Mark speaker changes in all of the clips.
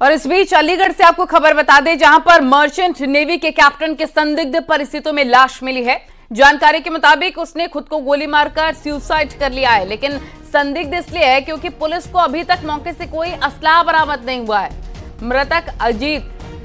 Speaker 1: और इस बीच अलीगढ़ से आपको खबर बता दें, जहां पर मर्चेंट नेवी के कैप्टन के संदिग्ध परिस्थितियों में लाश मिली है। जानकारी के मुताबिक उसने खुद को गोली मारकर सुसाइड कर लिया है, लेकिन संदिग्ध इसलिए है क्योंकि पुलिस को अभी तक मौके से कोई असलाह बरामद नहीं हुआ है। मृतक अजीत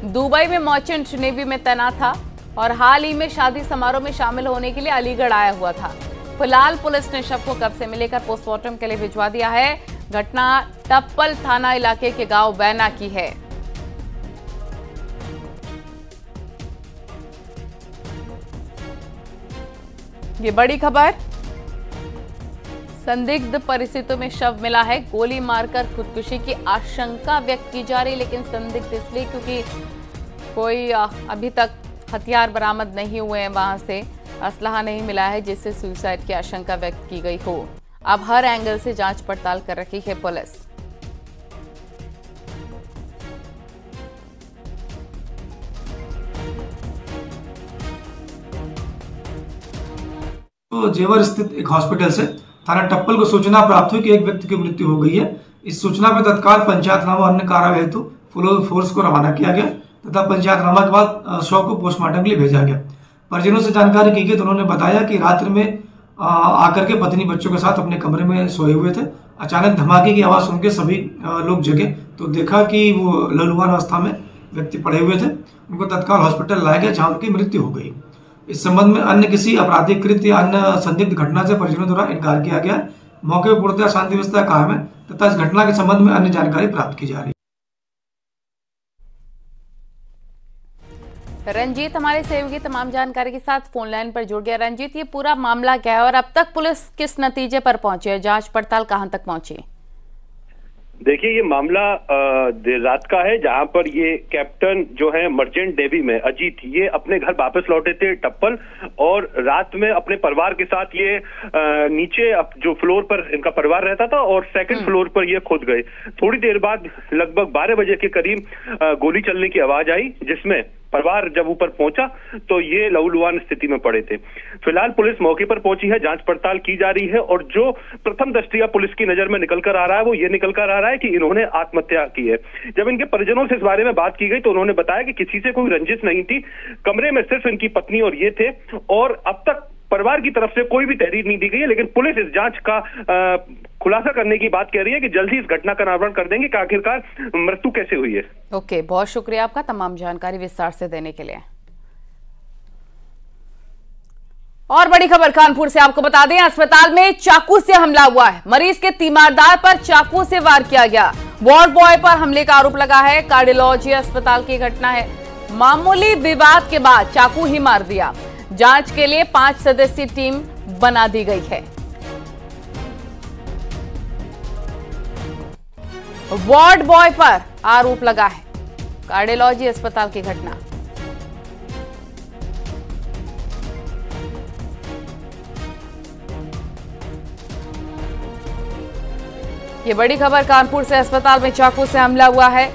Speaker 1: दुबई में मर्चेंट नेवी में तैनात था और हाल ही में शादी समारोह में शामिल होने के लिए अलीगढ़ आया हुआ था। फिलहाल पुलिस ने शव को कब्जे में लेकर पोस्टमार्टम के लिए भिजवा दिया है। घटना टप्पल थाना इलाके के गांव बैना की है। ये बड़ी खबर, संदिग्ध परिस्थितियों में शव मिला है। गोली मारकर खुदकुशी की आशंका व्यक्त की जा रही, लेकिन संदिग्ध इसलिए क्योंकि कोई अभी तक हथियार बरामद नहीं हुए हैं, वहां से असलाह नहीं मिला है जिससे सुसाइड की आशंका व्यक्त की गई हो। अब हर एंगल से जांच पड़ताल कर रही है पुलिस।
Speaker 2: तो जेवर स्थित एक हॉस्पिटल से थाना टप्पल को सूचना प्राप्त हुई कि एक व्यक्ति की मृत्यु हो गई है। इस सूचना पर तत्काल पंचायतनामा अन्य कार्रवाई हेतु फोर्स को रवाना किया गया तथा पंचायतनामा के बाद शव को पोस्टमार्टम के लिए भेजा गया। परिजनों से जानकारी की गई तो उन्होंने बताया कि रात्रि में आकर के पत्नी बच्चों के साथ अपने कमरे में सोए हुए थे। अचानक धमाके की आवाज सुनकर सभी लोग जगे तो देखा कि वो लहूलुहान अवस्था में व्यक्ति पड़े हुए थे। उनको तत्काल हॉस्पिटल लाया गया जहां उनकी मृत्यु हो गई। इस संबंध में अन्य किसी आपराधिक कृत्य या अन्य संदिग्ध घटना से परिजनों द्वारा इनकार किया गया। मौके पर पूर्णतः शांति व्यवस्था कायम है तथा इस घटना के संबंध में अन्य जानकारी प्राप्त की जा रही है।
Speaker 1: रंजीत हमारे सहयोगी तमाम जानकारी के साथ फोन लाइन पर जुड़ गया। रंजीत, ये पूरा मामला क्या है और अब तक पुलिस किस नतीजे पर पहुंची है? जांच पड़ताल कहां तक पहुंची?
Speaker 3: देखिए, ये मामला देर रात का है, जहां पर ये कैप्टन जो है मर्चेंट नेवी में अजीत, ये अपने घर वापस लौटे थे टप्पल, और रात में अपने परिवार के साथ ये नीचे जो फ्लोर पर इनका परिवार रहता था और सेकंड फ्लोर पर ये खुद गए। थोड़ी देर बाद लगभग 12 बजे के करीब गोली चलने की आवाज आई, जिसमें परिवार जब ऊपर पहुंचा तो ये लहूलुहान स्थिति में पड़े थे। फिलहाल पुलिस मौके पर पहुंची है, जांच पड़ताल की जा रही है और जो प्रथम दृष्टया पुलिस की नजर में निकल कर आ रहा है वो ये निकल कर आ रहा है कि इन्होंने आत्महत्या की है। जब इनके परिजनों से इस बारे में बात की गई तो उन्होंने बताया कि किसी से कोई रंजिश नहीं थी, कमरे में सिर्फ इनकी पत्नी और ये थे और अब तक परिवार की तरफ से कोई भी तहरीर नहीं दी गई है। लेकिन पुलिस इस जांच का खुलासा करने की बात कह रही है कि जल्द ही इस घटना का अनावरण कर देंगे कि आखिरकार मृत्यु कैसे हुई है।
Speaker 1: ओके, बहुत शुक्रिया आपका तमाम जानकारी विस्तार से देने के लिए। और बड़ी खबर कानपुर से आपको बता दें, अस्पताल में चाकू से हमला हुआ है। मरीज के तीमारदार पर चाकू से वार किया गया। वार्ड बॉय पर हमले का आरोप लगा है। कार्डियोलॉजी अस्पताल की घटना है। मामूली विवाद के बाद चाकू ही मार दिया। जांच के लिए 5 सदस्यीय टीम बना दी गई है। वार्ड बॉय पर आरोप लगा है। कार्डियोलॉजी अस्पताल की घटना। ये बड़ी खबर कानपुर से, अस्पताल में चाकू से हमला हुआ है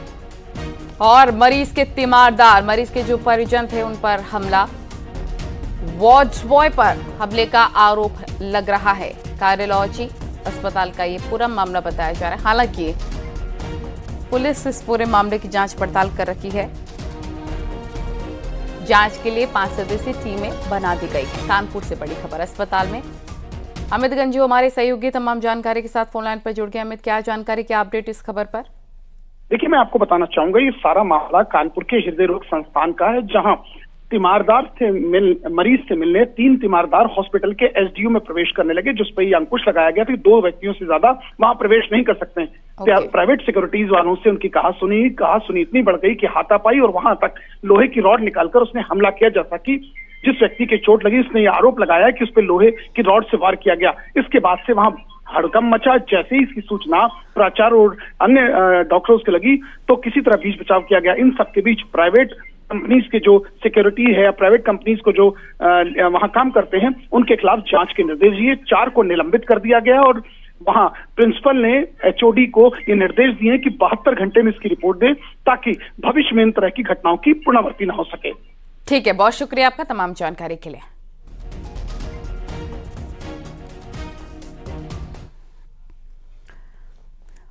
Speaker 1: और मरीज के तीमारदार, मरीज के जो परिजन थे उन पर हमला। वार्ड बॉय पर हमले का आरोप लग रहा है। कार्डियोलॉजी अस्पताल का ये पूरा मामला बताया जा रहा है। हालांकि पुलिस इस पूरे मामले की जांच पड़ताल कर रही है। जांच के लिए 5 सदस्यीय टीमें बना दी गई है। कानपुर से बड़ी खबर अस्पताल में। अमित गंजू हमारे सहयोगी तमाम जानकारी के साथ फोन लाइन पर जुड़ गए। अमित, क्या जानकारी, क्या अपडेट इस खबर पर?
Speaker 4: देखिए, मैं आपको बताना चाहूंगा, ये सारा मामला कानपुर के हृदय रोग संस्थान का है, जहां तीमारदार से मरीज से मिलने 3 तीमारदार हॉस्पिटल के एसडीयू में प्रवेश करने लगे, जिस पर यह अंकुश लगाया गया कि 2 व्यक्तियों से ज्यादा वहां प्रवेश नहीं कर सकते हैं। प्राइवेट सिक्योरिटीज वालों से उनकी कहा सुनी इतनी बढ़ गई कि हाथापाई और वहां तक लोहे की रॉड निकालकर उसने हमला किया, जैसा कि जिस व्यक्ति के चोट लगी उसने यह आरोप लगाया कि उस पर लोहे की रॉड से वार किया गया। इसके बाद से वहां हड़कंप मचा। जैसे ही इसकी सूचना प्राचार्य और अन्य डॉक्टर्स को लगी तो किसी तरह बीच बचाव किया गया। इन सबके बीच प्राइवेट कंपनीज के जो सिक्योरिटी है, प्राइवेट कंपनीज को जो वहां काम करते हैं, उनके खिलाफ जांच के निर्देश दिए। 4 को निलंबित कर दिया गया और वहां प्रिंसिपल ने एचओडी को ये निर्देश दिए कि 72 घंटे में इसकी रिपोर्ट दे, ताकि भविष्य में इन तरह की घटनाओं की पुनरावृत्ति न हो सके।
Speaker 1: ठीक है, बहुत शुक्रिया आपका तमाम जानकारी के लिए।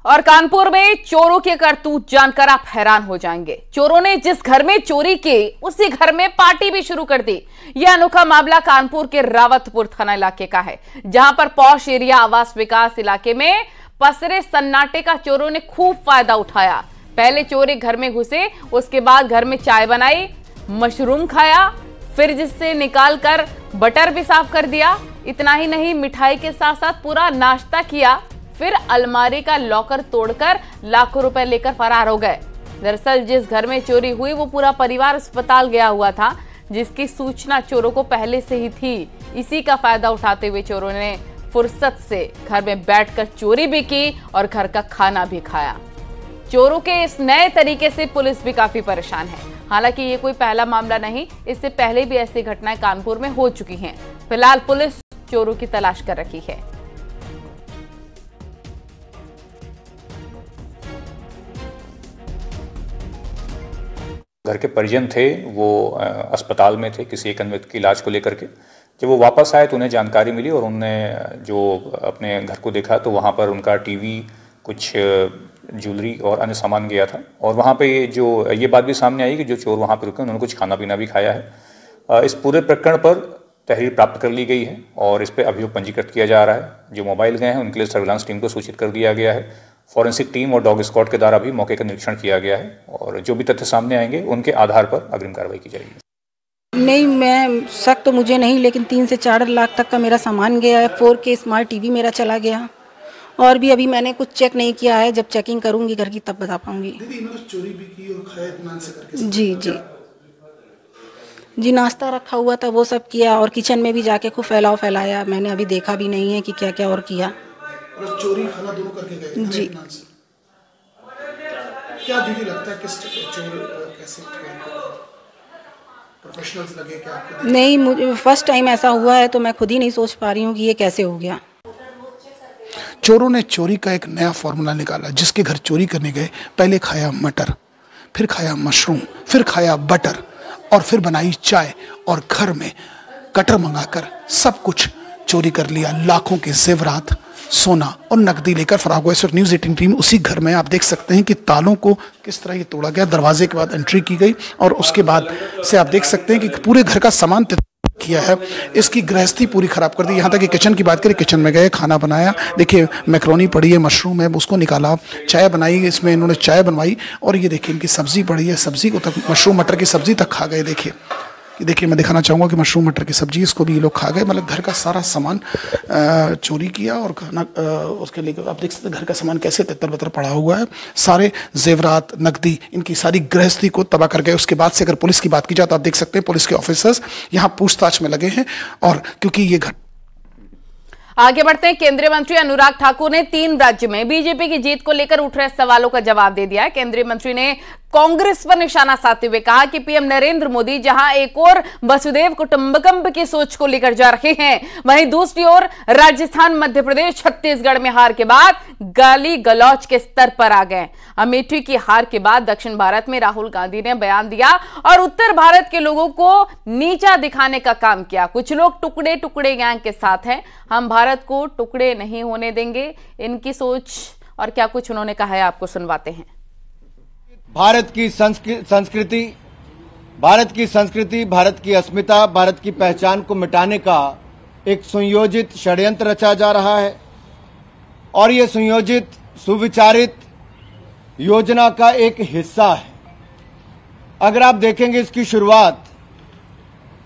Speaker 1: और कानपुर में चोरों के करतूत जानकर आप हैरान हो जाएंगे। चोरों ने जिस घर में चोरी की उसी घर में पार्टी भी शुरू कर दी। यह अनोखा मामला कानपुर के रावतपुर थाना इलाके का है, जहां पर पॉश एरिया आवास विकास इलाके में पसरे सन्नाटे का चोरों ने खूब फायदा उठाया। पहले चोर एक घर में घुसे, उसके बाद घर में चाय बनाई, मशरूम खाया, फिर जिससे निकाल कर बटर भी साफ कर दिया। इतना ही नहीं, मिठाई के साथ साथ पूरा नाश्ता किया, फिर अलमारी का लॉकर तोड़कर लाखों रुपए लेकर फरार हो गए। दरअसल जिस घर में चोरी हुई वो पूरा परिवार अस्पताल गया हुआ था, जिसकी सूचना चोरों को पहले से ही थी। इसी का फायदा उठाते हुए चोरों ने फुर्सत से घर में बैठकर चोरी भी की और घर का खाना भी खाया। चोरों के इस नए तरीके से पुलिस भी काफी परेशान है। हालांकि ये कोई पहला मामला नहीं, इससे पहले भी ऐसी घटनाएं कानपुर में हो चुकी हैं। फिलहाल पुलिस चोरों की तलाश कर रही है।
Speaker 5: घर के परिजन थे, वो अस्पताल में थे किसी एक अन्य व्यक्ति के इलाज को लेकर के। जब वो वापस आए तो उन्हें जानकारी मिली और उन्होंने जो अपने घर को देखा तो वहाँ पर उनका टीवी, कुछ ज्वेलरी और अन्य सामान गया था। और वहाँ पे ये बात भी सामने आई कि जो चोर वहाँ पर रुके उन्होंने कुछ खाना पीना भी खाया है। इस पूरे प्रकरण पर तहरीर प्राप्त कर ली गई है और इस पर अभियोग पंजीकृत किया जा रहा है। जो मोबाइल गए हैं उनके लिए सर्विलांस टीम को सूचित कर दिया गया है। फॉरेंसिक टीम और डॉग स्क्वाड के द्वारा भी मौके का निरीक्षण किया गया है और जो भी तथ्य सामने आएंगे उनके आधार पर अग्रिम कार्रवाई की जाएगी।
Speaker 6: नहीं, मैं शक तो मुझे नहीं, लेकिन 3 से 4 लाख तक का मेरा सामान गया है। 4K स्मार्ट टीवी मेरा चला गया और भी अभी मैंने कुछ चेक नहीं किया है। जब चेकिंग करूंगी घर की तब बता पाऊंगी।
Speaker 7: इन्होंने चोरी भी की और खाया इत्मीनान से करके।
Speaker 6: जी, नाश्ता रखा हुआ था वो सब किया और किचन में भी जाके खूब फैलाया। मैंने अभी देखा भी नहीं है कि क्या क्या और किया।
Speaker 7: और चोरी खाना दोनों करके गए
Speaker 6: जी।
Speaker 7: क्या दीदी लगता है किस चोर कैसे प्रोफेशनल्स लगे क्या आपको?
Speaker 6: नहीं, मुझे फर्स्ट टाइम ऐसा हुआ है तो मैं खुद ही नहीं सोच पा रही हूँ कि ये कैसे हो गया।
Speaker 7: चोरों ने चोरी का एक नया फॉर्मूला निकाला। जिसके घर चोरी करने गए पहले खाया मटर, फिर खाया मशरूम, फिर खाया बटर और फिर बनाई चाय और घर में कटर मंगाकर सब कुछ चोरी कर लिया। लाखों के जेवरात, सोना और नकदी लेकर फरार हुआ। इस वक्त न्यूज़ 18 टीम उसी घर में आप देख सकते हैं कि तालों को किस तरह ये तोड़ा गया। दरवाजे के बाद एंट्री की गई और उसके बाद से आप देख सकते हैं कि पूरे घर का सामान किया है। इसकी गृहस्थी पूरी खराब कर दी। यहाँ तक कि किचन की बात करें, किचन में गए, खाना बनाया। देखिए मैक्रोनी पड़ी है, मशरूम है, उसको निकाला, चाय बनाई, इसमें इन्होंने चाय बनवाई और ये देखिए इनकी सब्जी पड़ी है, सब्जी को तक मशरूम मटर की सब्जी तक खा गए। देखिए मैं दिखाना चाहूँगा कि मशरूम मटर की सब्जी इसको भी ये लोग खा गए। मतलब घर का सारा सामान चोरी किया और खाना उसके लिए आप देख सकते हैं घर का सामान कैसे तितर बितर पड़ा हुआ है। सारे जेवरात, नकदी, इनकी सारी गृहस्थी को तबाह कर गए। उसके बाद से अगर पुलिस की बात की जाए तो आप देख सकते हैं पुलिस के ऑफिसर्स यहाँ पूछताछ में लगे हैं और क्योंकि ये
Speaker 1: आगे बढ़ते हैं। केंद्रीय मंत्री अनुराग ठाकुर ने 3 राज्य में बीजेपी की जीत को लेकर उठ रहे सवालों का जवाब दे दिया है। केंद्रीय मंत्री ने कांग्रेस पर निशाना साधते हुए कहा कि पीएम नरेंद्र मोदी जहां एक और वसुधैव कुटुंबकम की सोच को लेकर जा रहे हैं, वहीं दूसरी ओर राजस्थान, मध्य प्रदेश, छत्तीसगढ़ में हार के बाद गाली गलौज के स्तर पर आ गए। अमेठी की हार के बाद दक्षिण भारत में राहुल गांधी ने बयान दिया और उत्तर भारत के लोगों को नीचा दिखाने का काम किया। कुछ लोग टुकड़े टुकड़े गैंग के साथ हैं, हम भारत को टुकड़े नहीं होने देंगे। इनकी सोच और क्या कुछ उन्होंने कहा है आपको सुनवाते हैं।
Speaker 8: भारत की संस्कृति, भारत की अस्मिता, भारत की पहचान को मिटाने का एक सुनियोजित षड्यंत्र रचा जा रहा है और ये सुनियोजित, सुविचारित योजना का एक हिस्सा है। अगर आप देखेंगे इसकी शुरुआत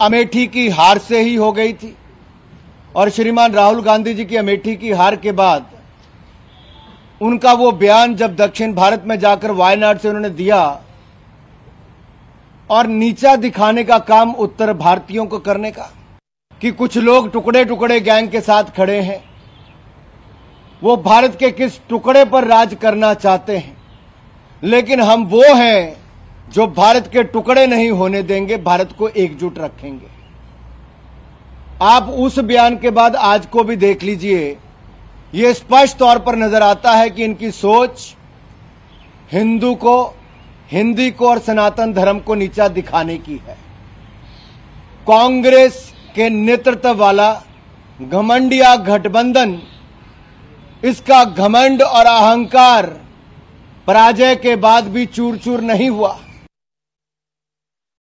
Speaker 8: अमेठी की हार से ही हो गई थी और श्रीमान राहुल गांधी जी की अमेठी की हार के बाद उनका वो बयान जब दक्षिण भारत में जाकर वायनाड से उन्होंने दिया और नीचा दिखाने का काम उत्तर भारतीयों को करने का कि कुछ लोग टुकड़े टुकड़े गैंग के साथ खड़े हैं, वो भारत के किस टुकड़े पर राज करना चाहते हैं, लेकिन हम वो हैं जो भारत के टुकड़े नहीं होने देंगे, भारत को एकजुट रखेंगे। आप उस बयान के बाद आज को भी देख लीजिए, ये स्पष्ट तौर पर नजर आता है कि इनकी सोच हिंदी को और सनातन धर्म को नीचा दिखाने की है। कांग्रेस के नेतृत्व वाला घमंडिया गठबंधन इसका घमंड और अहंकार पराजय के बाद भी चूर चूर नहीं हुआ।